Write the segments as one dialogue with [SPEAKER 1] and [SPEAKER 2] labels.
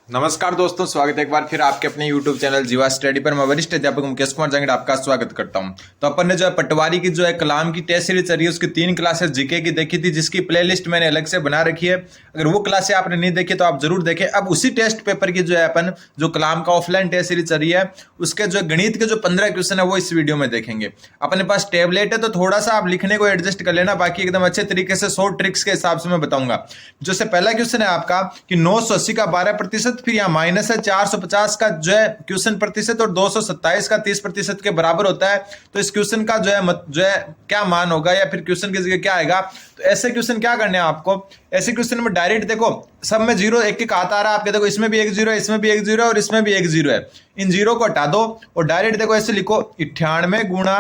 [SPEAKER 1] नमस्कार दोस्तों, स्वागत है एक बार फिर आपके अपने YouTube चैनल जीवा स्टडी पर। मैं वरिष्ठ अध्यापक मुकेश कुमार जांगड़ आपका स्वागत करता हूं। तो अपन ने जो है पटवारी की जो है कलाम की टेस्ट सीरीज चल रही है उसकी 3 क्लासेस जीके की देखी थी, जिसकी प्लेलिस्ट मैंने अलग से बना रखी है। अगर वो क्लासें आपने नहीं देखी तो आप जरूर देखें। अब उसी टेस्ट पेपर की जो है अपन जो कलाम का ऑफलाइन टेस्ट सीरीज चल रही है उसके जो गणित के जो 15 क्वेश्चन है वो इस वीडियो में देखेंगे। अपने पास टेबलेट है तो थोड़ा सा आप लिखने को एडजस्ट कर लेना, बाकी एकदम अच्छे तरीके से 100 ट्रिक्स के हिसाब से मैं बताऊंगा। जो से पहला क्वेश्चन है आपका कि 980 का 12%, फिर यहाँ माइनस है 450 का जो है क्वेश्चन प्रतिशत और 227 का 30% के बराबर होता है। तो इस क्वेश्चन का जो है क्या मान होगा या फिर क्वेश्चन की जगह क्या आएगा। तो ऐसे क्वेश्चन क्या करने हैं आपको, ऐसे क्वेश्चन में डायरेक्ट देखो सब में जीरो एक एक आता आ रहा है आपके, देखो इसमें भी एक जीरो है, इसमें भी एक जीरो है और इसमें भी एक जीरो है। इन जीरो को हटा दो और डायरेक्ट देखो ऐसे लिखो 98 गुणा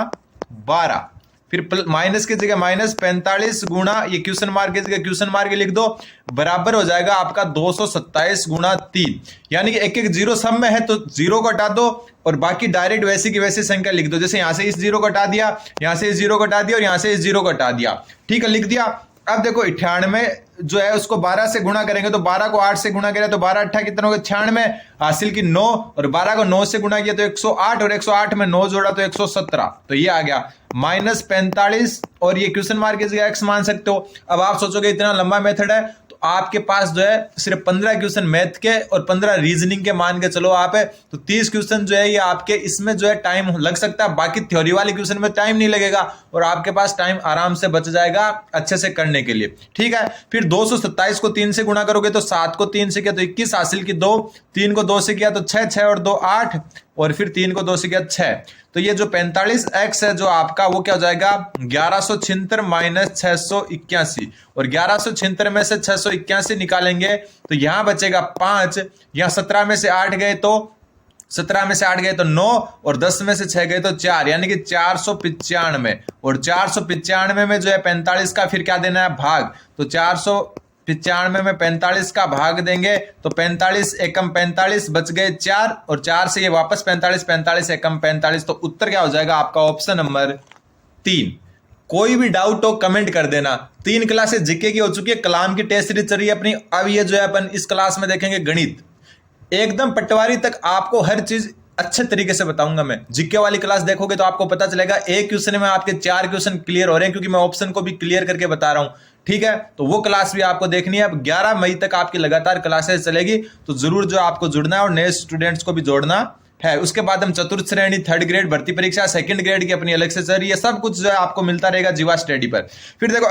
[SPEAKER 1] 12, फिर माइनस की जगह माइनस 45 गुणा ये क्वेश्चन मार्क की जगह क्वेश्चन मार्क लिख दो, बराबर हो जाएगा आपका 227 गुणा 3। यानी कि एक एक जीरो सब में है तो जीरो को हटा दो और बाकी डायरेक्ट वैसी की वैसी संख्या लिख दो। जैसे यहां से इस जीरो को हटा दिया, यहां से इस जीरो को हटा दिया और यहां से इस जीरो को हटा दिया। ठीक है, लिख दिया। अब देखो 98 जो है उसको 12 से गुणा करेंगे तो 12 को 8 से गुणा करें तो 12 8 कितना होगा 96, हासिल की 9 और 12 को 9 से गुणा किया तो 108 और 108 में 9 जोड़ा तो 117। तो ये आ गया माइनस 45 और ये क्वेश्चन मार्क की जगह एक्स मान सकते हो। अब आप सोचोगे इतना लंबा मेथड है, तो आपके पास जो है सिर्फ 15 क्वेश्चन मैथ के और 15 रीजनिंग के मान के चलो आप है, तो 30 क्वेश्चन जो है ये आपके इसमें जो है टाइम लग सकता है। बाकी थ्योरी वाले क्वेश्चन में टाइम नहीं लगेगा और आपके पास टाइम आराम से बच जाएगा अच्छे से करने के लिए। ठीक है, फिर 227 को 3 से गुणा करोगे तो 7 को 3 से किया तो 21, हासिल की 2, 3 को 2 से किया तो 6, 6 और 2 8 और फिर 3 को 2 से किया 6। तो ये जो 45x है जो आपका वो क्या हो जाएगा 1176 माइनस 681 और 1176 में से 681 निकालेंगे तो यहां बचेगा 5, यहां 17 में से 8 गए तो 9 और 10 में से 6 गए तो 4, यानी कि 495 और 495 में जो है 45 का फिर क्या देना है भाग, तो 495 में 45 का भाग देंगे तो 45 एकम 45 बच गए 4 और 4 से ये वापस 45, 45 एकम 45। तो उत्तर क्या हो जाएगा आपका ऑप्शन नंबर 3। कोई भी डाउट हो कमेंट कर देना। 3 क्लासेस जीके की हो चुकी है, कलाम की टेस्ट सीरीज चल रही है अपनी। अब ये जो है अपन इस क्लास में देखेंगे गणित, एकदम पटवारी तक आपको हर चीज अच्छे तरीके से बताऊंगा मैं। जीके वाली क्लास देखोगे तो आपको पता चलेगा एक क्वेश्चन में आपके 4 क्वेश्चन क्लियर हो रहे हैं, क्योंकि मैं ऑप्शन को भी क्लियर करके बता रहा हूं। ठीक है, तो वो क्लास भी आपको देखनी है। अब 11 मई तक आपकी लगातार क्लासेस चलेगी, तो जरूर जो आपको जुड़ना है और नए स्टूडेंट्स को भी जोड़ना है। उसके बाद हम चतुर्थ श्रेणी, 3rd ग्रेड भर्ती परीक्षा, 2nd ग्रेड की अपनी अलग से चल रही है, सब कुछ जो है आपको मिलता रहेगा जीवा स्टडी पर। फिर देखो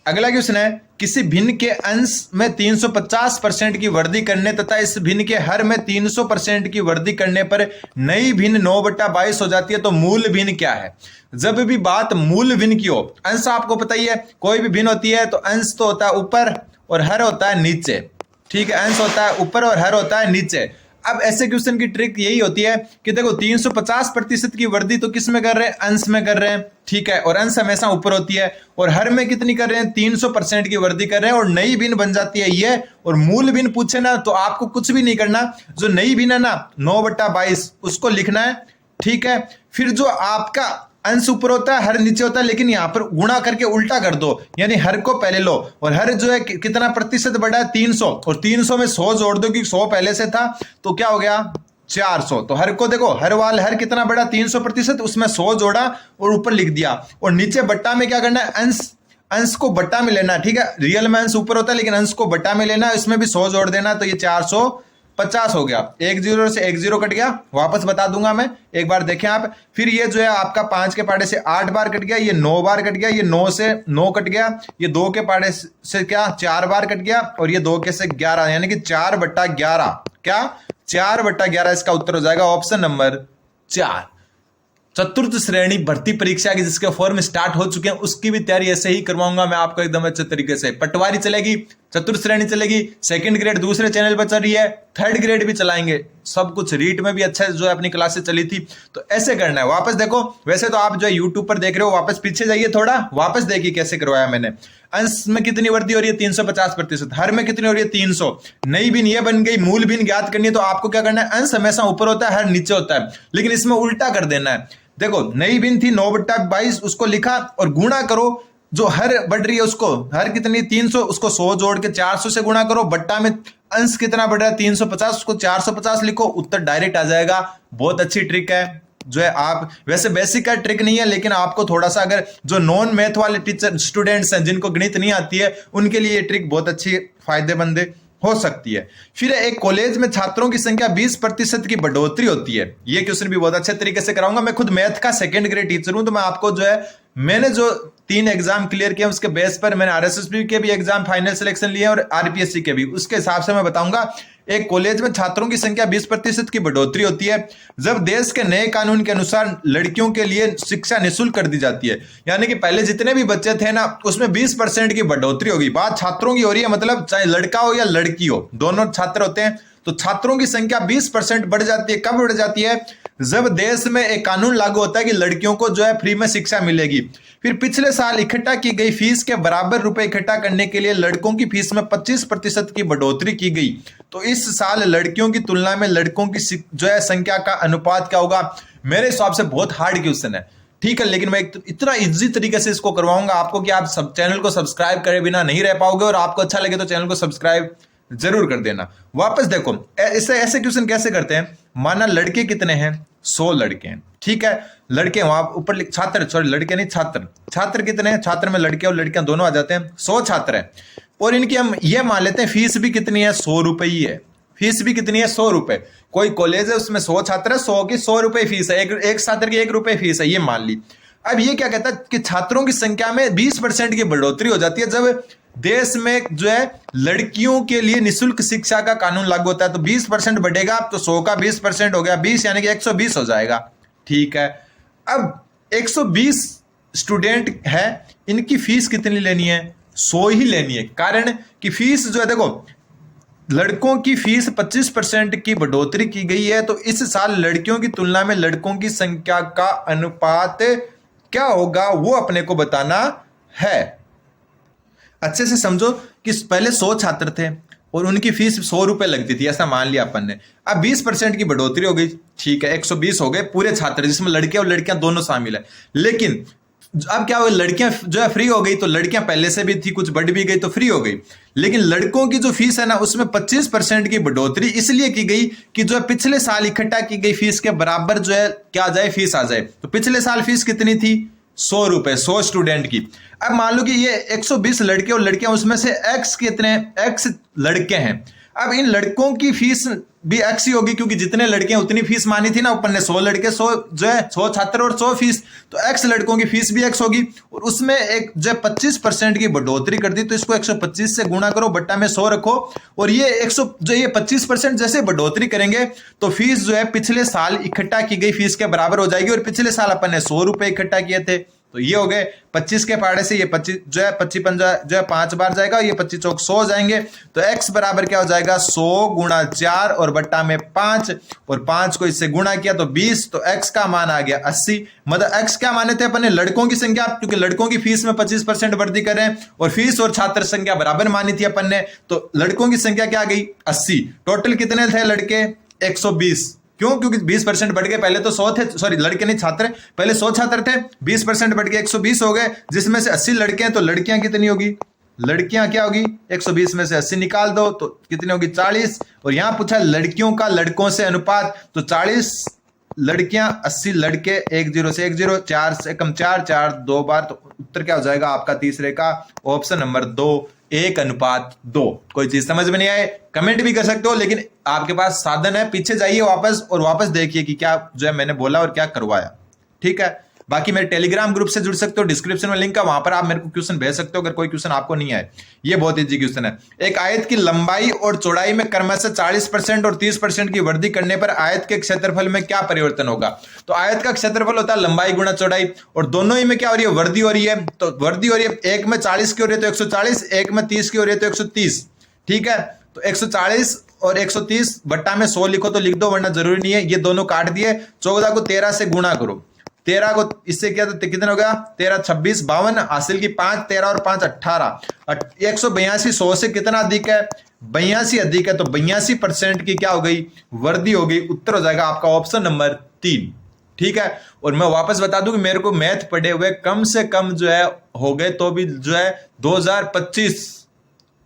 [SPEAKER 1] अगला क्वेश्चन है किसी भिन्न के अंश में 350% की वृद्धि करने तथा इस भिन्न के हर में 300% की वृद्धि करने पर नई भिन्न 9/22 हो जाती है, तो मूल भिन्न क्या है। जब भी बात मूल भिन्न की हो, अंश आपको पता ही है, कोई भी भिन्न होती है तो अंश तो होता है ऊपर और हर होता है नीचे। ठीक है, अंश होता है ऊपर और हर होता है नीचे। अब ऐसे क्वेश्चन की ट्रिक यही होती है कि देखो 350% की वृद्धि तो किस में कर रहे हैं, अंश में कर रहे हैं। ठीक है, और अंश हमेशा ऊपर होती है और हर में कितनी कर रहे हैं 300% की वृद्धि कर रहे हैं और नई भिन्न बन जाती है ये। और मूल भिन्न पूछे ना तो आपको कुछ भी नहीं करना, जो नई भिन्न है ना 9/22 उसको लिखना है। ठीक है, फिर जो आपका अंश ऊपर होता है हर नीचे होता है, लेकिन यहां पर गुणा करके उल्टा कर दो, यानी हर को पहले लो और हर जो है कितना प्रतिशत बढ़ा है 300 और 300 में 100 जोड़ दो क्योंकि 100 पहले से था, तो क्या हो गया 400। तो हर को देखो हर कितना बढ़ा 300%, उसमें 100 जोड़ा और ऊपर लिख दिया। और नीचे बट्टा में क्या करना है, अंश को बट्टा में लेना। ठीक है, रियल में अंश ऊपर होता है लेकिन अंश को बट्टा में लेना, इसमें भी 100 जोड़ देना, तो ये 450 हो गया। एक जीरो से एक जीरो कट गया, वापस बता दूंगा मैं, एक बार देखें आप। फिर ये जो है आपका 5 के पाड़े से 8 बार कट गया, ये 9 बार कट गया, ये 9 से 9 कट गया, ये 2 के पाड़े से क्या 4 बार कट गया और ये 2 के से 11, यानी कि 4/11। क्या 4/11 इसका उत्तर हो जाएगा ऑप्शन नंबर 4। चतुर्थ श्रेणी भर्ती परीक्षा की जिसके फॉर्म स्टार्ट हो चुके हैं उसकी भी तैयारी ऐसे ही करवाऊंगा मैं आपको एकदम अच्छे तरीके से। पटवारी चलेगी, चतुर्थ श्रेणी चलेगी, 2nd ग्रेड दूसरे चैनल पर चल रही है, 3rd ग्रेड भी चलाएंगे, सब कुछ। रीट में भी अच्छा जो है अपनी क्लासेस चली थी, तो ऐसे करना है। वापस देखो, वैसे तो आप जो है यूट्यूब पर देख रहे हो, वापस पीछे जाइए थोड़ा, वापस देखिए कैसे करवाया मैंने। अंश में कितनी वृद्धि हो रही है 350%, हर में कितनी हो रही है 300। नई भिन्न ये बन गई, मूल भिन्न ज्ञात करनी है, तो आपको क्या करना है, अंश हमेशा ऊपर होता है हर नीचे होता है, लेकिन इसमें उल्टा कर देना है। देखो नई भिन्न थी 9/22, उसको लिखा और गुणा करो जो हर बढ़ रही है उसको, हर कितनी 300, उसको 100 जोड़ के 400 से गुणा करो, बट्टा में अंश कितना बढ़ रहा है 350, उसको 450 लिखो, उत्तर डायरेक्ट आ जाएगा। बहुत अच्छी ट्रिक है जो है, आप वैसे बेसिक का ट्रिक नहीं है, लेकिन आपको थोड़ा सा अगर जो नॉन मैथ वाले टीचर स्टूडेंट्स हैं जिनको गणित नहीं आती है उनके लिए ये ट्रिक बहुत अच्छी फायदेमंद हो सकती है। फिर एक कॉलेज में छात्रों की संख्या 20% की बढ़ोतरी होती है। ये क्वेश्चन भी बहुत अच्छे तरीके से कराऊंगा। मैं खुद मैथ का सेकंड ग्रेड टीचर हूं, तो मैं आपको जो है मैंने जो 3 एग्जाम क्लियर किए उसके बेस पर मैंने आरएसएसबी के भी एग्जाम फाइनल सिलेक्शन लिए और आरपीएससी के भी, उसके हिसाब से मैं बताऊंगा। एक कॉलेज में छात्रों की संख्या 20% की बढ़ोतरी होती है जब देश के नए कानून के अनुसार लड़कियों के लिए शिक्षा निःशुल्क कर दी जाती है। यानी कि पहले जितने भी बच्चे थे ना उसमें 20% की बढ़ोतरी होगी। बात छात्रों की हो रही है, मतलब चाहे लड़का हो या लड़की हो, दोनों छात्र होते हैं, तो छात्रों की संख्या 20% बढ़ जाती है। कब बढ़ जाती है? जब देश में एक कानून लागू होता है कि लड़कियों को जो है फ्री में शिक्षा मिलेगी। फिर पिछले साल इकट्ठा की गई फीस के बराबर रुपए इकट्ठा करने के लिए लड़कों की फीस में 25% की बढ़ोतरी की गई। तो इस साल लड़कियों की तुलना में लड़कों की जो है संख्या का अनुपात क्या होगा? मेरे हिसाब से बहुत हार्ड क्वेश्चन है, ठीक है, लेकिन मैं इतना इजी तरीके से इसको करवाऊंगा आपको कि आप सब चैनल को सब्सक्राइब करे बिना नहीं रह पाओगे, और आपको अच्छा लगे तो चैनल को सब्सक्राइब जरूर कर देना। वापस देखो, ऐसे क्वेश्चन कैसे करते हैं। माना लड़के कितने हैं? 100 लड़के हैं, ठीक है। लड़के वहां ऊपर छात्र, सॉरी लड़के नहीं छात्र कितने हैं? छात्र में लड़के और लड़कियां दोनों आ जाते हैं, 100 छात्र हैं। और इनकी हम ये मान लेते हैं फीस भी कितनी है? 100 रुपए ही है। फीस भी कितनी है? 100 रुपए। कोई कॉलेज है उसमें 100 छात्र है, 100 की 100 रुपए फीस है, एक छात्र की 1 रुपए फीस है, ये मान ली। अब ये क्या कहता है कि छात्रों की संख्या में 20% की बढ़ोतरी हो जाती है जब देश में जो है लड़कियों के लिए निःशुल्क शिक्षा का कानून लागू होता है। तो 20% बढ़ेगा, तो 100 का 20% हो गया 20, यानी कि 120 हो जाएगा, ठीक है। अब 120 स्टूडेंट है, इनकी फीस कितनी लेनी है? 100 ही लेनी है। कारण कि फीस जो है, देखो लड़कों की फीस 25% की बढ़ोतरी की गई है, तो इस साल लड़कियों की तुलना में लड़कों की संख्या का अनुपात क्या होगा वो अपने को बताना है। अच्छे से समझो कि पहले 100 छात्र थे और उनकी फीस 100 रुपए लगती थी, ऐसा मान लिया अपन ने। अब 20% की बढ़ोतरी हो गई, ठीक है, 120 हो गए पूरे छात्र जिसमें लड़के और लड़कियां दोनों शामिल है। लेकिन अब क्या हो गया, लड़कियां जो है फ्री हो गई, तो लड़कियां पहले से भी थी, कुछ बढ़ भी गई तो फ्री हो गई। लेकिन लड़कों की जो फीस है ना उसमें 25% की बढ़ोतरी इसलिए की गई कि जो है पिछले साल इकट्ठा की गई फीस के बराबर जो है क्या आ जाए, फीस आ जाए। तो पिछले साल फीस कितनी थी? 100 रुपए 100 स्टूडेंट की। अब मान लो कि ये 120 लड़के और लड़कियां, उसमें से x कितने? x लड़के हैं। अब इन लड़कों की फीस भी x ही होगी क्योंकि जितने लड़के हैं उतनी फीस मानी थी ना ऊपर ने, 100 लड़के 100 जो है 100 छात्र और 100 फीस, तो x लड़कों की फीस भी x होगी। और उसमें एक जो 25% की बढ़ोतरी कर दी, तो इसको 125 से गुणा करो, बट्टा में 100 रखो। और ये 100 जो ये 25% जैसे बढ़ोतरी करेंगे तो फीस जो है पिछले साल इकट्ठा की गई फीस के बराबर हो जाएगी। और पिछले साल अपन ने 100 रुपए इकट्ठा किए थे, तो ये हो गए 25 के पाड़े से ये 25 जो है 25 जो है 5 बार जाएगा, ये 25 चौक 100 हो जाएंगे। तो x बराबर क्या हो जाएगा? 100 गुणा 4 और बट्टा में 5, और 5 को इससे गुणा किया तो 20, तो x का मान आ गया 80। मतलब x क्या माने थे अपन ने? लड़कों की संख्या, क्योंकि लड़कों की फीस में 25% वृद्धि करें और फीस और छात्र संख्या बराबर मानी थी अपन ने, तो लड़कों की संख्या क्या आ गई? 80। टोटल कितने थे लड़के? 120। क्यों? क्योंकि 20% बढ़ गए, पहले तो 100 थे, सॉरी लड़के नहीं छात्र, पहले 100 छात्र थे, 20% बढ़ गए 120 हो गए, जिसमें से 80 लड़के हैं। तो लड़कियां कितनी होगी? लड़कियां क्या होगी? 120 में से 80 निकाल दो तो कितनी होगी? 40। और यहां पूछा लड़कियों का लड़कों से अनुपात, तो 40 लड़कियां 80 लड़के, 10 से 10, 4 से कम 4, 4 2 बार, तो उत्तर क्या हो जाएगा आपका तीसरे का ऑप्शन नंबर 2, 1:2। कोई चीज समझ में नहीं आए कमेंट भी कर सकते हो, लेकिन आपके पास साधन है, पीछे जाइए वापस और वापस देखिए कि क्या जो है मैंने बोला और क्या करवाया, ठीक है। बाकी मेरे टेलीग्राम ग्रुप से जुड़ सकते हो, डिस्क्रिप्शन में लिंक है, वहां पर आप मेरे को क्वेश्चन भेज सकते हो अगर कोई क्वेश्चन आपको नहीं आए। ये बहुत इजी क्वेश्चन है। एक आयत की लंबाई और चौड़ाई में क्रमशः 40% और 30% की वृद्धि करने पर आयत के क्षेत्रफल में क्या परिवर्तन होगा? तो आयत का क्षेत्रफल होता है लंबाई गुणा चौड़ाई, और दोनों ही में क्या हो रही है? वृद्धि हो रही है। तो वृद्धि हो रही है, एक में 40 की हो रही है तो 140, एक में 30 की हो रही है तो 130, ठीक है। तो 140 और 130 बट्टा में 100 लिखो तो लिख दो, वरना जरूरी नहीं है। ये दोनों काट दिए, 14 को 13 से गुणा करो, 13 को इससे किया तो कितना हो गया? 13 26 52, हासिल की 5, 13 और 5 18, 182। 100 से कितना अधिक है? 82 अधिक है, तो 82% की क्या हो गई? वृद्धि हो गई। उत्तर हो जाएगा आपका ऑप्शन नंबर 3, ठीक है। और मैं वापस बता दूं कि मेरे को मैथ पढ़े हुए कम से कम जो है हो गए तो भी जो है 2025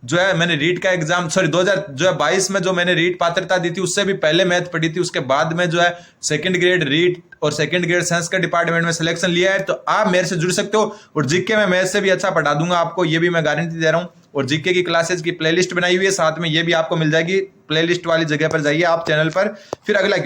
[SPEAKER 1] जो है मैंने रीट का एग्जाम 2022 में जो मैंने रीट पात्रता दी थी उससे भी पहले मैथ पढ़ी थी, उसके बाद में जो है सेकंड ग्रेड रीट और सेकंड ग्रेड साइंस का डिपार्टमेंट में सिलेक्शन लिया है। तो आप मेरे से जुड़ सकते हो और जीके में मैथ से भी अच्छा पढ़ा दूंगा आपको, ये भी मैं गारंटी दे रहा हूं। और जीके की क्लासेज की प्लेलिस्ट बनाई हुई है साथ में, ये भी आपको मिल जाएगी, प्लेलिस्ट वाली जगह पर जाइए आप चैनल पर। फिर अगला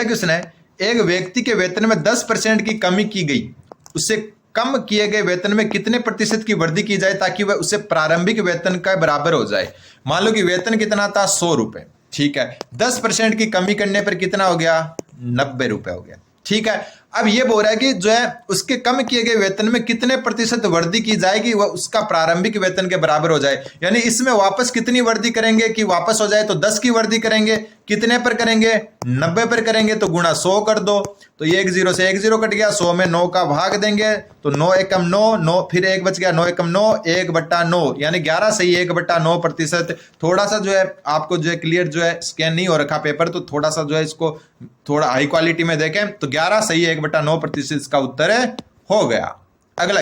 [SPEAKER 1] क्वेश्चन है, एक व्यक्ति के वेतन में 10% की कमी की गई, उससे कम किए गए वेतन में कितने प्रतिशत की वृद्धि की जाए ताकि वह उससे प्रारंभिक वेतन का बराबर हो जाए। मान लो कि वेतन कितना था 100 रुपए, ठीक है, 10% की कमी करने पर कितना हो गया 90 रुपए हो गया, ठीक है। अब ये बोल रहा है कि जो है उसके कम किए गए वेतन में कितने प्रतिशत वृद्धि की जाएगी वह उसका प्रारंभिक वेतन के बराबर हो जाए। यानी इसमें वापस कितनी वृद्धि करेंगे कि वापस हो जाए, तो 10 की वृद्धि करेंगे, कितने पर करेंगे 90 पर करेंगे, तो गुणा 100 कर दो, तो ये 1 0 से 1 0 कट गया, 100 में 9 का भाग देंगे तो 9 एकम 9, फिर 1 बच गया, 9 एकम 9, 1/9 यानी 11 सही 1/9%। थोड़ा सा जो है आपको जो है क्लियर जो है स्कैन नहीं हो रखा पेपर, तो थोड़ा सा जो है इसको थोड़ा हाई क्वालिटी में देखें, तो 11 सही 1/9% इसका उत्तर है, हो गया। अगला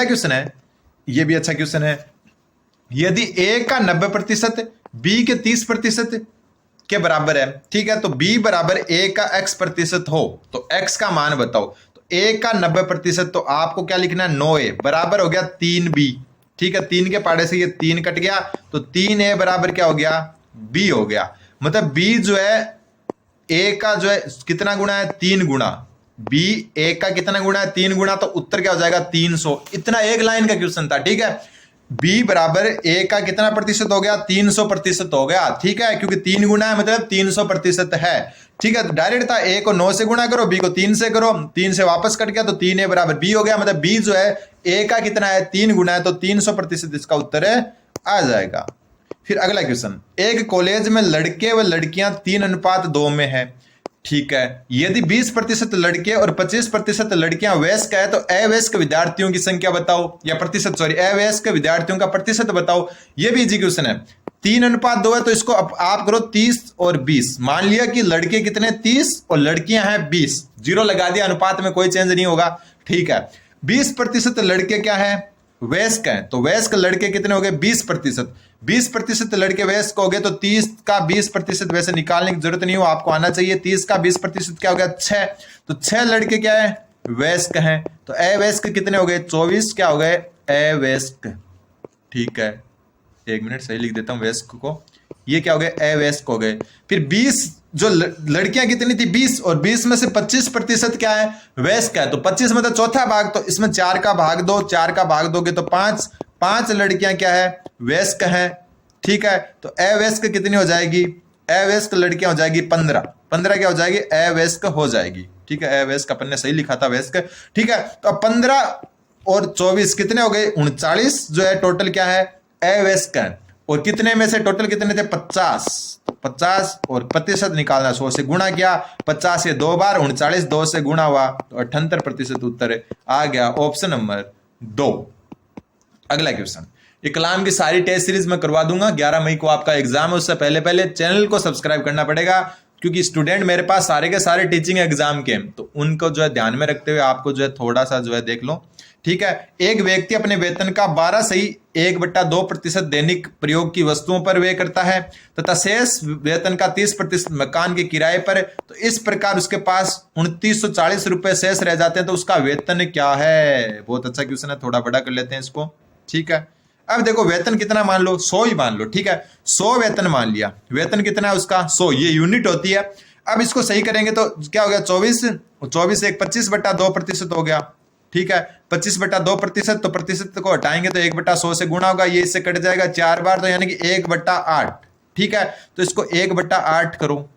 [SPEAKER 1] क्वेश्चन है, ये भी अच्छा क्वेश्चन है, यदि ए का 90% बी के 30% के बराबर है, ठीक है, तो b बराबर a का x% हो तो x का मान बताओ। तो a का 90%, तो आपको क्या लिखना है 9a बराबर हो गया 3b, ठीक है, 3 के पाड़े से ये 3 कट गया, तो 3a बराबर क्या हो गया b हो गया। मतलब b जो है a का जो है कितना गुना है 3 गुना, b a का कितना गुना है 3 गुना, तो उत्तर क्या हो जाएगा 300। इतना एक लाइन का क्वेश्चन था, ठीक है। b बराबर a का कितना प्रतिशत हो गया 300% हो गया, ठीक है, क्योंकि 3 गुना है मतलब 300% है, ठीक है। डायरेक्ट था a को 9 से गुना करो, b को 3 से करो, 3 से वापस कट गया तो 3a बराबर b हो गया। मतलब b जो है a का कितना है 3 गुना है, तो 300% इसका उत्तर है, आ जाएगा। फिर अगला क्वेश्चन, एक कॉलेज में लड़के व लड़कियां 3:2 में है, ठीक है, यदि 20% लड़के और 25% लड़कियां वयस्क है तो अवयस्क विद्यार्थियों की संख्या बताओ, या अवयस्क विद्यार्थियों का प्रतिशत बताओ। यह भी इजी क्वेश्चन है। 3:2 है तो इसको आप करो 30 और 20। मान लिया कि लड़के कितने 30 और लड़कियां हैं 20, जीरो लगा दिया, अनुपात में कोई चेंज नहीं होगा, ठीक है। 20% लड़के क्या है वयस्क हैं, तो वयस्क लड़के कितने हो गए 20%। 20% लड़के वयस्क हो गए, तो 30 का 20% वैसे निकालने की जरूरत नहीं हो, आपको आना चाहिए। 30 का 20% क्या हो गया 6, तो 6 लड़के क्या है वयस्क हैं, तो अवयस्क कितने हो गए 24 क्या हो गए अवयस्क, ठीक है। 1 मिनट सही लिख देता हूं वयस्क को, ये क्या हो गए अवयस्क हो गए। फिर 20 जो लड़कियां कितनी थी 20, और 20 में से 25% क्या है वयस्क है, तो 25 मतलब चौथा भाग, तो इसमें 4 का भाग दो, 4 का भाग दोगे तो 5 लड़कियां क्या है वयस्क हैं, ठीक है। तो अवयस्क कितनी हो जाएगी, अवयस्क लड़कियां हो जाएगी 15 क्या हो जाएगी अवयस्क हो जाएगी, ठीक है। अवयस्क अपन ने सही लिखा था वयस्क, ठीक है। तो अब 15 और 24 कितने हो गए 39 जो है टोटल क्या है अवयस्क है, और कितने में से टोटल कितने थे 50, तो 50 और प्रतिशत निकालना 100 से गुणा किया, 50 से 2 बार 39 2 से गुणा हुआ तो 78% उत्तर आ गया, ऑप्शन नंबर 2। अगला क्वेश्चन, ये कलाम की सारी टेस्ट सीरीज मैं करवा दूंगा, 11 मई को आपका एग्जाम है, उससे पहले चैनल को सब्सक्राइब करना पड़ेगा, क्योंकि स्टूडेंट मेरे पास सारे के सारे टीचिंग एग्जाम के, तो उनको जो है ध्यान में रखते हुए आपको जो है थोड़ा सा जो है देख लो, ठीक है। एक व्यक्ति अपने वेतन का 12 सही 1/2% दैनिक प्रयोग की वस्तुओं पर व्यय करता है तथा शेष वेतन का 30% मकान के किराए पर, तो इस प्रकार उसके पास 2940 रुपए शेष रह जाते हैं, तो उसका वेतन क्या है। बहुत अच्छा क्वेश्चन है, थोड़ा बड़ा कर लेते हैं इसको, ठीक है। अब देखो वेतन कितना मान लो 100 ही मान लो, ठीक है, 100 वेतन मान लिया, वेतन कितना है उसका 100, ये यूनिट होती है। अब इसको सही करेंगे तो क्या हो गया 24 एक 25/2% हो गया, ठीक है, 25/2%, तो प्रतिशत को हटाएंगे तो 1/100 से गुणा होगा, ये इससे कट जाएगा 4 बार, तो यानी कि 1/8, ठीक है। तो इसको 1/8 करो,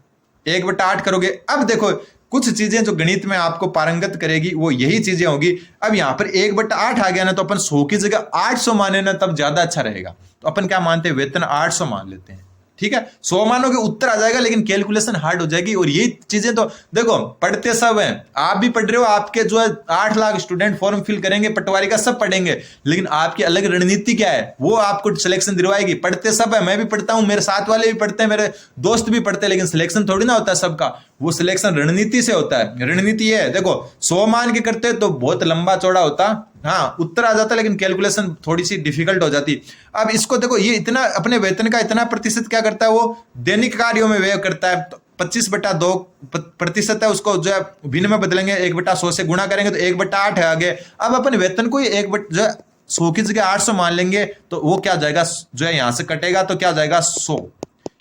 [SPEAKER 1] 1/8 करोगे। अब देखो कुछ चीजें जो गणित में आपको पारंगत करेगी वो यही चीजें होगी। अब यहां पर 1/8 आ गया ना, तो अपन 100 की जगह 800 माने ना, तब ज्यादा अच्छा रहेगा। तो अपन क्या मानते हैं वेतन 800 मान लेते हैं, ठीक है। 100 मानोगे उत्तर आ जाएगा, लेकिन कैलकुलेशन हार्ड हो जाएगी। और ये चीजें तो देखो पढ़ते सब हैं, आप भी पढ़ रहे हो, आपके जो है 8 लाख स्टूडेंट फॉर्म फिल करेंगे पटवारी का, सब पढ़ेंगे, लेकिन आपकी अलग रणनीति क्या है वो आपको सिलेक्शन दिलवाएगी। पढ़ते सब है, मैं भी पढ़ता हूं, मेरे साथ वाले भी पढ़ते हैं, मेरे दोस्त भी पढ़ते हैं, लेकिन सिलेक्शन थोड़ी ना होता है सबका, वो सिलेक्शन रणनीति से होता है। रणनीति ये है देखो 100 मान के करते तो बहुत लंबा चौड़ा होता, हाँ उत्तर आ जाता, लेकिन कैलकुलेशन थोड़ी सी डिफिकल्ट हो जाती। अब इसको देखो, ये इतना अपने वेतन का इतना प्रतिशत क्या करता है, वो दैनिक कार्यों में व्यय करता है। तो 25/2% है, उसको जो है भिन्न में बदलेंगे, 1/100 से गुणा करेंगे तो 1/8 है आगे। अब अपन वेतन को जो है 100 की जगह 800 मान लेंगे, तो वो क्या जाएगा, जो है यहां से कटेगा तो क्या जाएगा 100,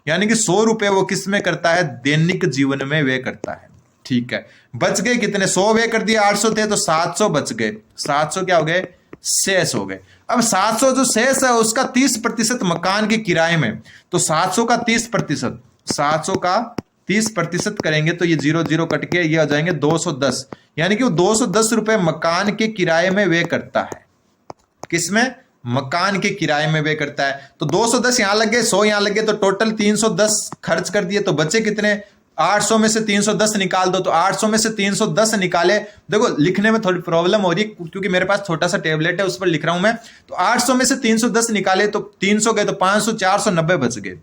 [SPEAKER 1] यानी कि 100 रुपए वो किस में करता है, दैनिक जीवन में व्यय करता है। ठीक है, बच गए कितने, 100 व्यय कर दिए, 800 थे तो 700 बच गए। 700 क्या हो गए, शेष हो गए। अब 700 जो शेष है उसका 30% मकान के किराए में, तो 700 का 30%, 700 का 30% करेंगे तो ये 0 कट के ये आ जाएंगे 210, यानी कि वो 210 रुपए मकान के किराए में व्यय करता है। किसमें, मकान के किराए में व्यय करता है। तो 210 यहां लग गए, 100 यहां लग गए, तो टोटल 310 खर्च कर दिए, तो बचे कितने, 800 में से 310 निकाल दो। तो 800 में से 310 निकाले, देखो लिखने में थोड़ी प्रॉब्लम हो रही है क्योंकि मेरे पास छोटा सा टेबलेट है उस पर लिख रहा हूं मैं। तो 800 में से 310 निकाले तो 300 गए, तो 500, 490 बच गए,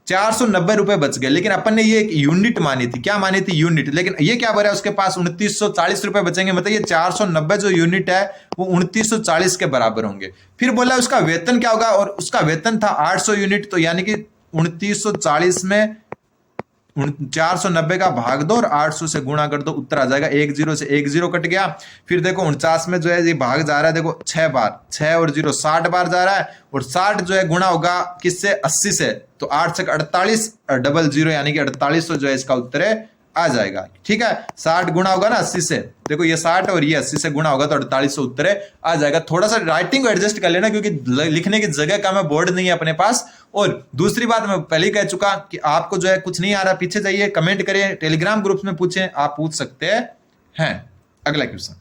[SPEAKER 1] 490 रुपए बच गए। लेकिन अपन ने ये एक यूनिट मानी थी, क्या मानी थी, यूनिट। लेकिन ये क्या बोला है, उसके पास 2940 रुपए बचेंगे, मतलब ये 490 जो यूनिट है वो 2940 के बराबर होंगे। फिर बोला उसका वेतन क्या होगा, और उसका वेतन था 800 यूनिट, तो यानी कि 2940 में 490 का भाग दो और 800 से गुणा कर दो, उत्तर आ जाएगा 10 से 10 कट गया। फिर देखो 49 में जो है ये भाग जा रहा है, देखो 6 बार, 6 और 0 60 बार जा रहा है, और 60 जो है गुणा होगा किससे, 80 से, तो 8 से 48 और 00 यानी कि 48 जो है इसका उत्तर है आ जाएगा। ठीक है, 60 गुणा होगा ना 80 से, देखो ये 60 और ये 80 से गुणा होगा तो 48 उत्तर है आ जाएगा। थोड़ा सा राइटिंग को एडजस्ट कर लेना क्योंकि लिखने की जगह कम है, बोर्ड नहीं है अपने पास। और दूसरी बात मैं पहले ही कह चुका कि आपको जो है कुछ नहीं आ रहा, पीछे जाइए, कमेंट करें, टेलीग्राम ग्रुप में पूछें, आप पूछ सकते हैं। अगला क्वेश्चन,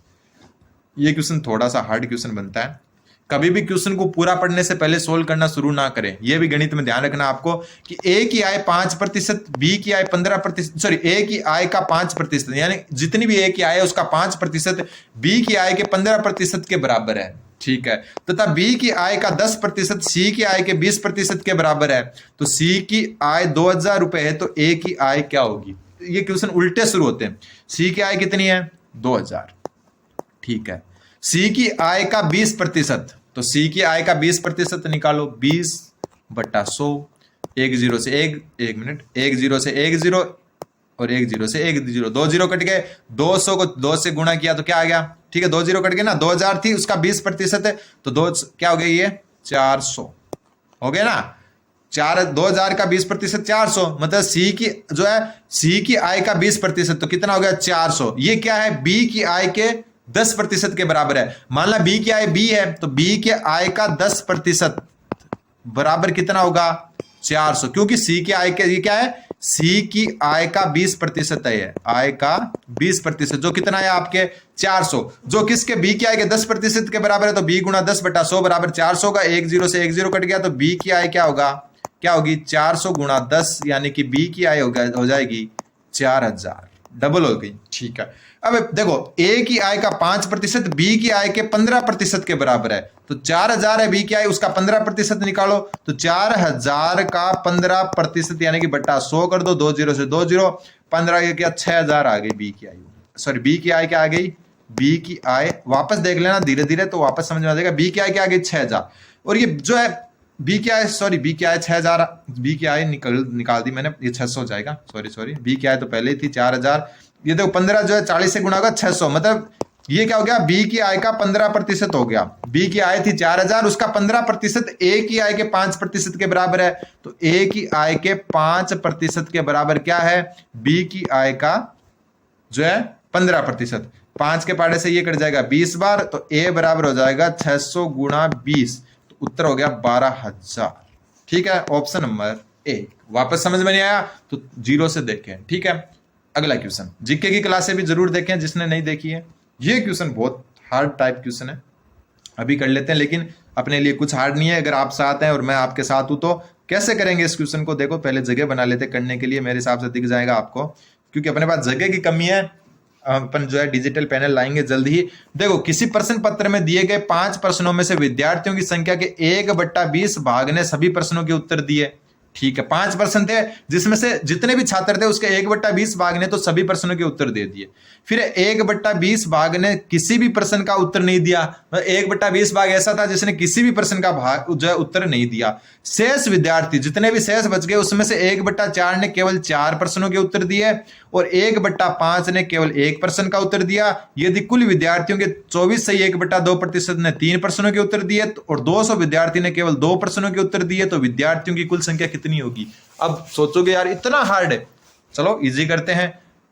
[SPEAKER 1] ये क्वेश्चन थोड़ा सा हार्ड क्वेश्चन बनता है। कभी भी क्वेश्चन को पूरा पढ़ने से पहले सोल्व करना शुरू ना करें, यह भी गणित में ध्यान रखना आपको कि ए की आय 5%, बी की आय 15%, सॉरी ए की आय का 5%, यानी जितनी भी ए की आय है उसका 5% बी की आय के 15% के बराबर है। ठीक है, तथा बी की आय का 10% सी की आय के 20% के बराबर है। तो सी की आय 2000 रुपए है, तो ए की आय क्या होगी। ये क्वेश्चन उल्टे शुरू होते हैं। सी की आय कितनी है, 2000। ठीक है, सी की आय का 20%, तो सी की आय का 20% निकालो, 20/100, 10 से 1 मिनट, 10 से 10 और 10 से 10, 2 0 कट गए, 200 को 2 से गुणा किया तो क्या आ गया। ठीक है, 2 0 कट गए ना, 2000 थी उसका 20% है, तो 2 क्या हो गया, ये 400 हो गया ना। 2000 का 20% 400, मतलब सी की जो है सी की आय का 20%, तो कितना हो गया 400। ये क्या है, बी की आय के 10% के बराबर है। मान ला बी की आय बी है, तो बी के आय का 10% बराबर कितना होगा 400, क्योंकि सी की आय के ये क्या है, सी की आय का 20% है, आय का 20% जो कितना है आपके 400, जो किसके बी की आय के 10% के बराबर है, तो बी गुणा 10/100 बराबर 400 का। 10 से 10 कट गया, तो बी की आय क्या होगा, क्या होगी 400 गुणा 10, यानी कि बी की आय हो जाएगी 4000, डबल हो गई। ठीक है, अब देखो ए की आय का 5% बी की आय के 15% के बराबर है, तो 4000 है बी की आय, उसका 15% निकालो, तो 4000 का 15% यानी कि बट्टा 100 कर दो, 20 से 20, 15 क्या 6000 आ गई बी की आय, सॉरी बी की आय क्या आ गई, बी की आय वापस देख लेना धीरे धीरे तो वापस समझ में आ जाएगा। बी की आय क्या आ गई 6000, और ये जो है बी की आय, सॉरी बी की आय 6000, बी की आय निकाल दी मैंने, ये 600 हो जाएगा, सॉरी बी की आय तो पहले ही थी 4000, ये देखो 15 जो है 40 से गुणा होगा 600, मतलब ये क्या हो गया, बी की आय का 15% हो गया। बी की आय थी 4000, उसका 15% ए की आय के 5% के बराबर है, तो ए की आय के 5% के बराबर क्या है, बी की आय का जो है 15%। 5 के पाड़े से ये कट जाएगा 20 बार, तो ए बराबर हो जाएगा 600 गुणा 20, तो उत्तर हो गया 12000। ठीक है, ऑप्शन नंबर ए। वापस समझ में नहीं आया तो 0 से देखें। ठीक है, अगला क्वेश्चन, जीके की क्लासें भी जरूर देखें जिसने नहीं देखी है। ये क्वेश्चन बहुत हार्ड टाइप क्वेश्चन है, अभी कर लेते हैं, लेकिन अपने लिए कुछ हार्ड नहीं है। अगर आप साथ हैं और मैं आपके साथ हूं तो कैसे करेंगे इस क्वेश्चन को, देखो पहले जगह बना लेते करने के लिए, मेरे हिसाब से दिख जाएगा आपको, क्योंकि अपने पास जगह की कमी है। अपन जो है डिजिटल पैनल लाएंगे जल्द ही। देखो किसी प्रश्न पत्र में दिए गए 5 प्रश्नों में से विद्यार्थियों की संख्या के 1/20 भाग ने सभी प्रश्नों के उत्तर दिए। ठीक है, 5% थे, जिसमें से जितने भी छात्र थे उसके 1/20 भाग ने तो सभी प्रश्नों के उत्तर दे दिए। फिर 1/20 भाग ने किसी भी प्रश्न का उत्तर नहीं दिया, 1/20 भाग ऐसा था जिसने किसी भी प्रश्न का भाग जो है उत्तर नहीं दिया। शेष विद्यार्थी जितने भी शेष बच गए उसमें से 1/4 ने केवल 4 प्रश्नों के उत्तर दिए और 1/5 ने केवल 1 प्रश्न का उत्तर दिया। यदि कुल विद्यार्थियों के 24 सही 1/2% ने 3 प्रश्नों के उत्तर दिए और 200 विद्यार्थी ने केवल 2 प्रश्नों के उत्तर दिए तो विद्यार्थियों की कुल संख्या कितनी होगी? अब सोचोगे यार इतना हार्ड है, चलो इजी करते हैं,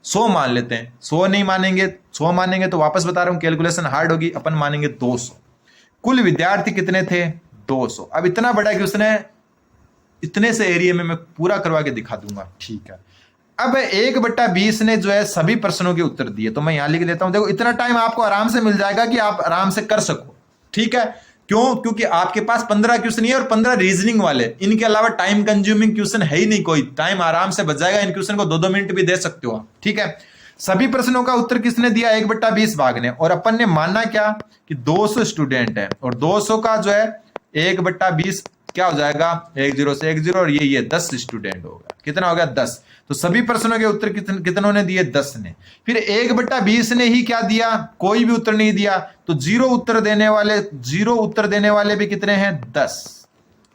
[SPEAKER 1] 100 मान लेते हैं। 100 नहीं मानेंगे, 100 मानेंगे तो वापस बता रहा हूं कैलकुलेशन हार्ड होगी, अपन मानेंगे 200। कुल विद्यार्थी कितने थे? 200। अब इतना बड़ा कि उसने इतने से एरिया में मैं पूरा करवा के दिखा दूंगा, ठीक है। अब 1/20 ने जो है सभी प्रश्नों के उत्तर दिए, तो मैं यहां लिख देता हूं। देखो इतना टाइम आपको आराम से मिल जाएगा कि आप आराम से कर सको, ठीक है। क्यों? क्योंकि आपके पास 15 क्वेश्चन है और 15 रीजनिंग वाले, इनके अलावा टाइम कंज्यूमिंग क्वेश्चन है ही नहीं कोई, टाइम आराम से बच जाएगा। इन क्वेश्चन को 2-2 मिनट भी दे सकते हो आप, ठीक है। सभी प्रश्नों का उत्तर किसने दिया? 1/20 भाग ने। और अपन ने माना क्या कि 200 स्टूडेंट है और 200 का जो है 1/20 क्या हो जाएगा? 1 0 से 1 0 और ये 10 स्टूडेंट होगा। कितना हो गया? 10। तो सभी प्रश्नों के उत्तर कितनों ने दिए? 10 ने। फिर 1/20 ने ही क्या दिया? कोई भी उत्तर नहीं दिया। तो 0 उत्तर देने वाले भी कितने हैं? 10,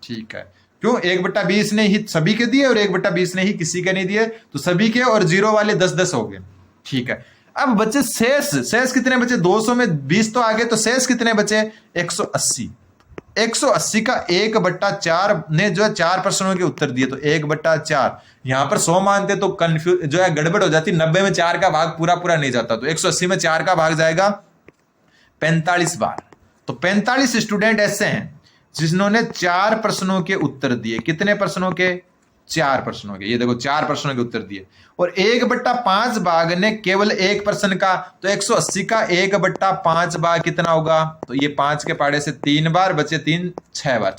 [SPEAKER 1] ठीक है। क्यों? 1/20 ने ही सभी के दिए और 1/20 ने ही किसी के नहीं दिए, तो सभी के और 0 वाले 10-10 हो गए, ठीक है। अब बचे शेष कितने बचे? 200 में 20 तो आ गए, तो शेष कितने बचे? 180। 180 का 1/4 ने जो है 4 प्रश्नों के उत्तर दिए, तो 1/4। यहां पर 100 मानते तो कंफ्यूज जो है गड़बड़ हो जाती, 90 में 4 का भाग पूरा नहीं जाता, तो 180 में 4 का भाग जाएगा 45 बार। तो 45 स्टूडेंट ऐसे हैं जिन्होंने 4 प्रश्नों के उत्तर दिए। कितने प्रश्नों के? 4 प्रश्नों के। ये देखो 4 प्रश्नों के उत्तर दिए और 1/5 भाग ने केवल 1 प्रश्न का, तो 180 का 1/5 भाग कितना होगा? तो ये 5 के पाड़े से 3 बार बचे, 3 6 बार,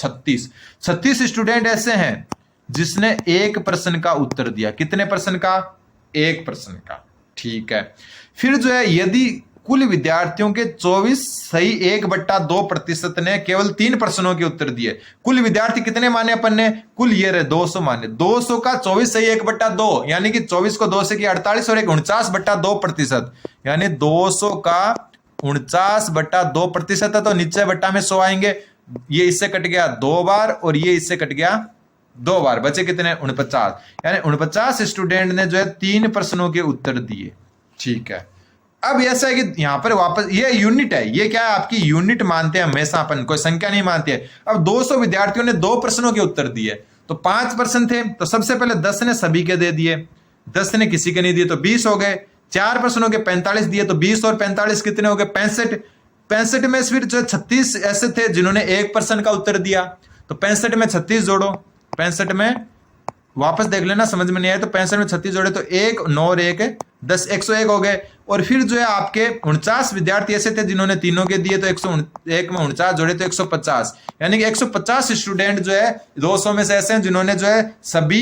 [SPEAKER 1] 36 स्टूडेंट ऐसे हैं जिसने 1 प्रश्न का उत्तर दिया। कितने प्रश्न का? 1 प्रश्न का, ठीक है। फिर जो है यदि कुल विद्यार्थियों के 24 सही 1/2% ने केवल 3 प्रश्नों के उत्तर दिए। कुल विद्यार्थी कितने माने अपन ने? कुल ये रहे 200 माने। 200 का 24 सही 1/2 यानी कि 24 को 2 से किया 48 और 49/2%, यानी 200 का 49/2% है। तो नीचे बट्टा में 100 आएंगे, ये इससे कट गया 2 बार और ये इससे कट गया 2 बार, बचे कितने? 49। यानी 49 स्टूडेंट ने जो है 3 प्रश्नों के उत्तर दिए, ठीक है। अब ऐसा है कि यहां पर वापस ये यूनिट है, ये क्या है? आपकी यूनिट मानते हैं हमेशा अपन, कोई संख्या नहीं मानते हैं। अब 200 विद्यार्थियों ने 2 प्रश्नों के उत्तर दिए, तो 5 प्रश्न थे, तो सबसे पहले 10 ने सभी के दे दिए, 10 ने किसी के नहीं दिए, तो 20 हो गए। 4 प्रश्नों के 45 दिए, तो 20 और 45 कितने हो गए? 65। 65 में फिर जो 36 ऐसे थे जिन्होंने 1 प्रश्न का उत्तर दिया, तो 65 में 36 जोड़ो, 65 में वापस देख लेना, समझ में नहीं आया तो 65 में 36 जोड़े तो 1 9 और 1 10, 101 हो गए। और फिर जो है आपके 49 विद्यार्थी ऐसे थे जिन्होंने तीनों के दिए, तो 101 में 49 जोड़े तो 150, यानी कि 150 स्टूडेंट जो है 200 में से ऐसे हैं जिन्होंने जो है सभी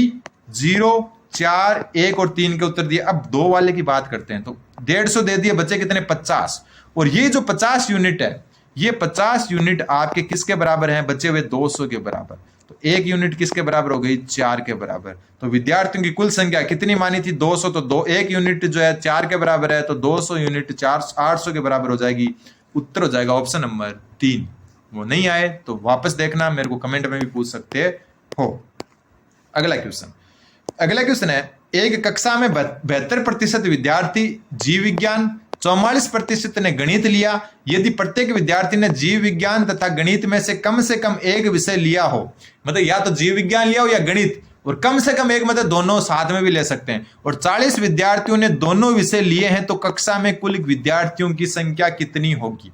[SPEAKER 1] 0 4 1 और 3 के उत्तर दिए। अब 2 वाले की बात करते हैं, तो 150 दे दिए, बचे कितने? 50। और ये जो 50 यूनिट है, ये 50 यूनिट आपके किसके बराबर हैं? बचे हुए 200 के बराबर। तो 1 यूनिट किसके बराबर हो गई? 4 के बराबर। तो विद्यार्थियों की कुल संख्या कितनी मानी थी? 200। तो 1 यूनिट जो है 4 के बराबर है, तो 200 यूनिट 4 800 के बराबर हो जाएगी। उत्तर हो जाएगा ऑप्शन नंबर 3। वो नहीं आए तो वापस देखना, मेरे को कमेंट में भी पूछ सकते हो। अगला क्वेश्चन है, एक कक्षा में 72% विद्यार्थी जीव विज्ञान, 44% ने गणित लिया। यदि प्रत्येक विद्यार्थी ने जीव विज्ञान तथा गणित में से कम एक विषय लिया हो, मतलब या तो जीव विज्ञान लिया हो या गणित, और कम से कम एक मतलब दोनों साथ में भी ले सकते हैं, और 40 विद्यार्थियों ने दोनों विषय लिए हैं, तो कक्षा में कुल विद्यार्थियों की संख्या कितनी होगी?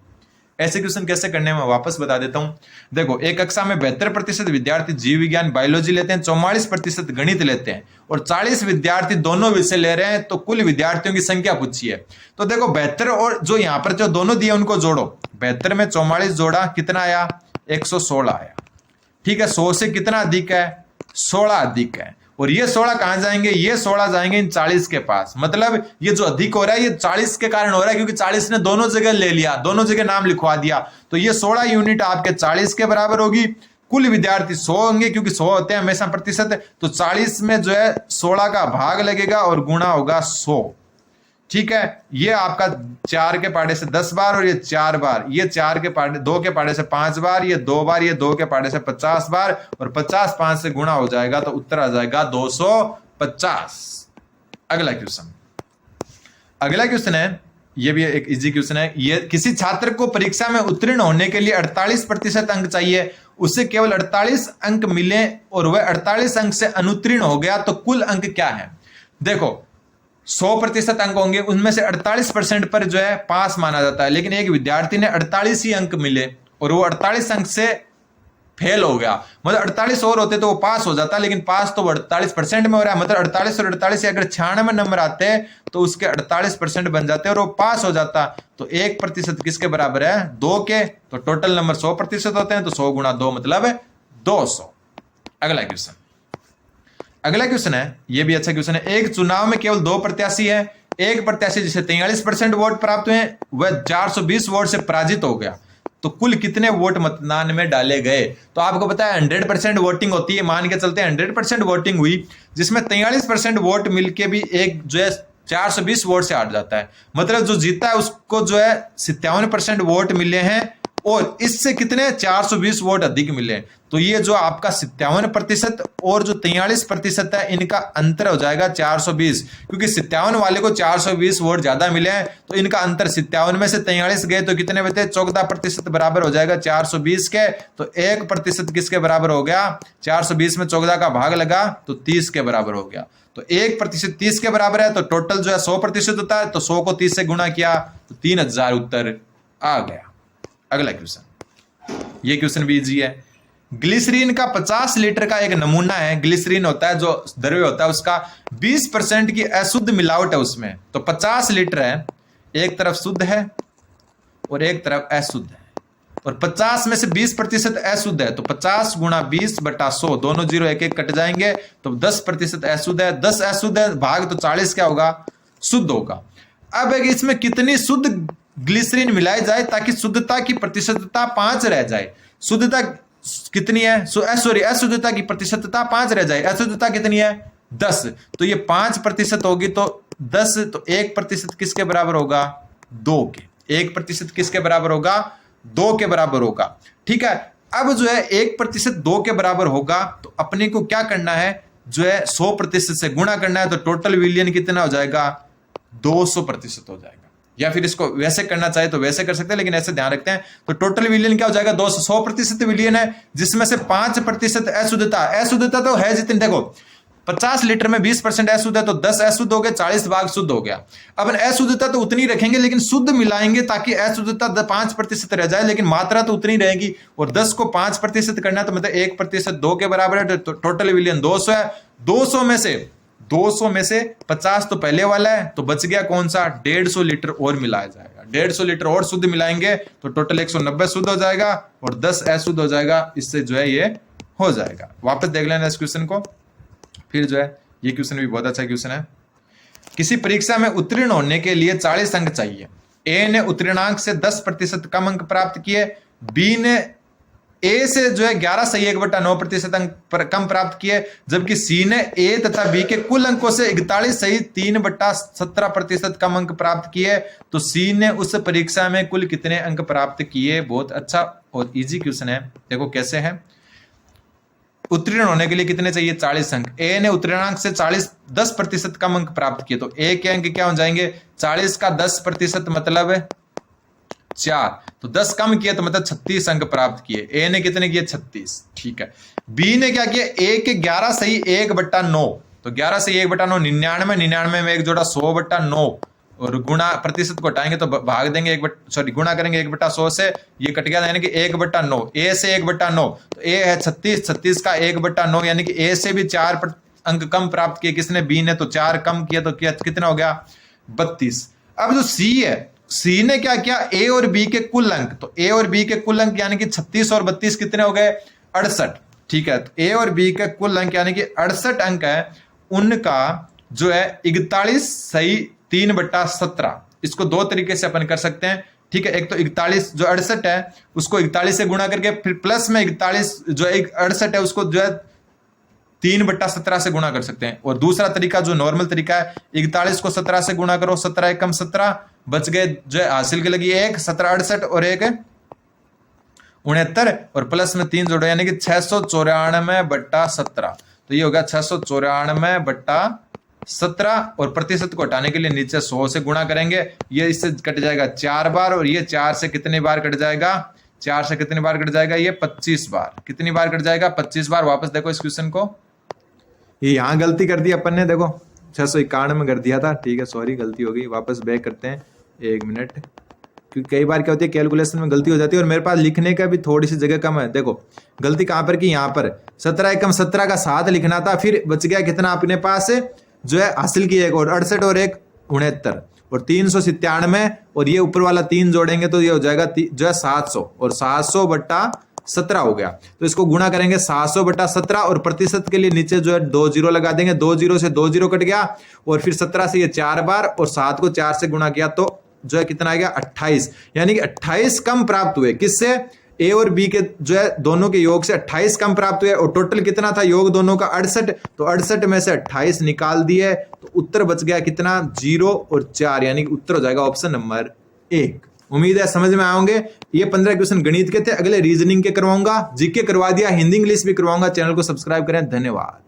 [SPEAKER 1] ऐसे क्वेश्चन कैसे करने में वापस बता देता हूं। देखो, एक कक्षा में 72% विद्यार्थी जीव विज्ञान बायोलॉजी लेते हैं, 44% गणित लेते हैं, और 40 विद्यार्थी दोनों विषय ले रहे हैं, तो कुल विद्यार्थियों की संख्या पूछी है। तो देखो 72 और जो यहां पर जो दोनों दिए उनको जोड़ो, 72 में 44 जोड़ा, कितना आया? 116 आया, ठीक है। 100 से कितना अधिक है? 16 अधिक है। और ये 16 कहां जाएंगे? ये 16 जाएंगे इन 40 के पास। मतलब ये जो अधिक हो रहा है ये 40 के कारण हो रहा है, क्योंकि 40 ने दोनों जगह ले लिया, दोनों जगह नाम लिखवा दिया। तो ये 16 यूनिट आपके 40 के बराबर होगी। कुल विद्यार्थी 100 होंगे, क्योंकि 100 होते हैं हमेशा प्रतिशत, तो 40 में जो है 16 का भाग लगेगा और गुणा होगा 100। ठीक है, ये आपका 4 के पाड़े से 10 बार और ये 4 बार, ये 4 के पाड़े 2 के पाड़े से 5 बार, ये 2 बार, ये 2 के पाड़े से 50 बार, और 50 5 से गुणा हो जाएगा तो उत्तर आ जाएगा 250। अगला क्वेश्चन है, ये भी एक इजी क्वेश्चन है। ये किसी छात्र को परीक्षा में उत्तीर्ण होने के लिए 48% अंक चाहिए, उसे केवल 48 अंक मिले और वह 48 अंक से अनुत्तीर्ण हो गया, तो कुल अंक क्या है? देखो 100% अंक होंगे, उनमें से 48% पर जो है पास माना जाता है, लेकिन एक विद्यार्थी ने 48 ही अंक मिले और वो 48 अंक से फेल हो गया, मतलब 48 और होते तो वो पास हो जाता, लेकिन पास तो 48% में हो रहा है, मतलब 48 और 48 से अगर 96 नंबर आते तो उसके 48% बन जाते और वो पास हो जाता। तो 1% किसके बराबर है? 2 के। तो टोटल नंबर 100% होते हैं, तो 100 गुणा 2 मतलब 200। अगला क्वेश्चन है, ये भी अच्छा क्वेश्चन है। एक चुनाव में केवल 2 प्रत्याशी है, एक प्रत्याशी जिसे 43% वोट प्राप्त हुए वह 420 वोट से पराजित हो गया, तो कुल कितने वोट मतदान में डाले गए? तो आपको पता है 100% वोटिंग होती है, मान के चलते हैं 100% वोटिंग हुई, जिसमें 43% वोट मिलके भी एक जो है 420 वोट से हार जाता है, मतलब जो जीता है उसको जो है 57% वोट मिले हैं और इससे कितने 420 वोट अधिक मिले। तो ये जो आपका 57% और जो 43% है, इनका अंतर हो जाएगा 420, क्योंकि 57 वाले को 420 वोट ज्यादा मिले हैं, तो इनका अंतर 57 में से 43 गए तो कितने बचे? 14% बराबर हो जाएगा 420 के। तो 1% किसके बराबर हो गया? 420 में 14 का भाग लगा तो 30 के बराबर हो गया। तो 1% 30 के बराबर है, तो टोटल जो है 100% होता है, तो 100 को 30 से गुणा किया तो 3000 उत्तर आ गया। अगला क्वेश्चन, ये क्वेश्चन भी इजी है। ग्लिसरीन का 50 लीटर का एक नमूना है, ग्लिसरीन होता है जो द्रव्य होता है, उसका 20% की अशुद्ध मिलावट है उसमें, तो 50 लीटर है, एक तरफ शुद्ध है और एक तरफ अशुद्ध है, और 50 में से 20% अशुद्ध है, तो 50 गुणा 20/100, दोनों जीरो एक एक कट जाएंगे, तो 10% अशुद्ध है, 10 अशुद्ध है, भाग तो 40 क्या होगा? शुद्ध होगा। अब इसमें कितनी शुद्ध ग्लिसरीन मिलाई जाए ताकि शुद्धता की प्रतिशतता 5 रह जाए? शुद्धता कितनी है? सॉरी, अशुद्धता की प्रतिशतता 5 रह जाए, अशुद्धता कितनी है? 10, तो ये 5% होगी, तो 10, तो 1% किसके बराबर होगा? 2 के। 1% किसके बराबर होगा? 2 के बराबर होगा। ठीक है, अब जो है 1% 2 के बराबर होगा, तो अपने को क्या करना है? जो है 100% से गुणा करना है, तो टोटल विलियन कितना हो जाएगा? 200% हो जाएगा। या फिर इसको वैसे करना चाहे तो वैसे कर सकते हैं, लेकिन ऐसे ध्यान रखते हैं, तो टोटल विलियन क्या हो जाएगा? 100% विलियन है, जिसमें से 5% अशुद्धता तो है जितनी, देखो 50 लीटर में 20% अशुद्ध है, तो 10 अशुद्ध हो गए, 40 भाग शुद्ध हो गया। अब अशुद्धता तो उतनी रखेंगे, लेकिन शुद्ध मिलाएंगे ताकि अशुद्धता 5% रह जाए, लेकिन मात्रा तो उतनी रहेगी, और 10 को 5% करना, तो मतलब 1% 2 के बराबर है, तो टोटल विलियन 200 है। 200 में से 50 तो पहले वाला है, तो बच गया कौन सा? 150 लीटर और मिलाया जाएगा, 150 लीटर और शुद्ध मिलाएंगे तो टोटल 190 शुद्ध हो जाएगा और 10 अशुद्ध हो जाएगा, इससे जो है ये हो जाएगा। वापस देख लेना इस क्वेश्चन को, फिर जो है ये क्वेश्चन भी बहुत अच्छा क्वेश्चन है। किसी परीक्षा में उत्तीर्ण होने के लिए 40 अंक चाहिए, ए ने उत्तीर्णांक से 10% कम अंक प्राप्त किए, बी ने ए से जो है 11 सही 1/9% अंक कम प्राप्त किए, जबकि सी ने ए तथा बी के कुल अंकों से 41 सही 3/17% कम अंक प्राप्त किए, तो सी ने उस परीक्षा में कुल कितने अंक प्राप्त किए? बहुत अच्छा और इजी क्वेश्चन है। देखो कैसे है, उत्तीर्ण होने के लिए कितने चाहिए? 40 अंक। ए ने उत्तीर्णांक से 10% कम अंक प्राप्त किए, तो ए के अंक क्या हो जाएंगे? 40 का 10% मतलब 4, तो 10 कम किया तो मतलब 36 अंक प्राप्त किए। ए ने कितने किए? 36। ठीक है, बी ने क्या किया? ए के 11 सही 1/9, तो 11 सही 1/9 99, 99 में एक जोड़ा 100/9, और गुणा प्रतिशत को हटाएंगे तो भाग देंगे गुणा करेंगे 1/100 से, ये कट गया, यानी कि 1/9। ए से 1/9, तो ए है 36, 36 का 1/9, यानी कि ए से भी 4 अंक कम प्राप्त किए किसने? बी ने, तो 4 कम किया तो कितना हो गया? 32। अब जो सी है, सी ने क्या किया? ए और बी के कुल अंक, तो ए और बी के कुल अंक यानी कि 36 और 32 कितने हो गए? 68। ठीक है, तो ए और बी के कुल अंक यानी कि 68 अंक है, उनका जो है 41 सही 3/17। इसको दो तरीके से अपन कर सकते हैं। ठीक है। एक तो 41 जो 68 है उसको 41 से गुणा करके फिर प्लस में 41 जो 68 है उसको जो है 3/17 से गुणा कर सकते हैं। और दूसरा तरीका जो नॉर्मल तरीका है, 41 को 17 से गुणा करो, 17 एकम 17, बच गए जो है हासिल के लगी 1, 17 68 और 1 69 और प्लस में 3 जोड़ो यानी कि 694/17। तो ये होगा 694/17 और प्रतिशत को हटाने के लिए नीचे 100 से गुणा करेंगे। ये इससे कट जाएगा 4 बार और ये 4 से कितनी बार कट जाएगा, 4 से कितनी बार कट जाएगा, ये 25 बार। कितनी बार कट जाएगा, 25 बार। वापस देखो इस क्वेश्चन को, ये यहां गलती कर दी अपन ने, देखो 651 में कर दिया था, ठीक है, सॉरी गलती हो गई। वापस बैक करते हैं, 1 मिनट, क्योंकि कई बार क्या होती है कैलकुलेशन में गलती हो जाती है और मेरे पास लिखने का भी थोड़ी सी जगह कम है। देखो गलती कहां पर की, यहाँ पर 17 एकम 17 का 7 लिखना था, फिर बच गया कितना अपने पास जो है हासिल की 1 और 68 और 1 69 और 397 और ये ऊपर वाला 3 जोड़ेंगे तो ये हो जाएगा जो है 700 और 700/17 हो गया। तो इसको गुणा करेंगे 700/17 और प्रतिशत के लिए नीचे जो है 2 जीरो लगा देंगे, 2 जीरो से 2 जीरो कट गया और फिर 17 से ये 4 बार और 7 को 4 से गुणा किया तो जो है कितना आ गया 28, यानी कि 28 कम प्राप्त हुए। किससे, ए और बी के जो है दोनों के योग से 28 कम प्राप्त हुए और टोटल कितना था योग दोनों का 68, तो 68 में से 28 निकाल दिए तो उत्तर बच गया कितना 0 और 4, यानी कि उत्तर हो जाएगा ऑप्शन नंबर 1। उम्मीद है समझ में आएंगे। ये 15 क्वेश्चन गणित के थे, अगले रीजनिंग के करवाऊंगा, जीके करवा दिया, हिंदी इंग्लिश भी करवाऊंगा। चैनल को सब्सक्राइब करें, धन्यवाद।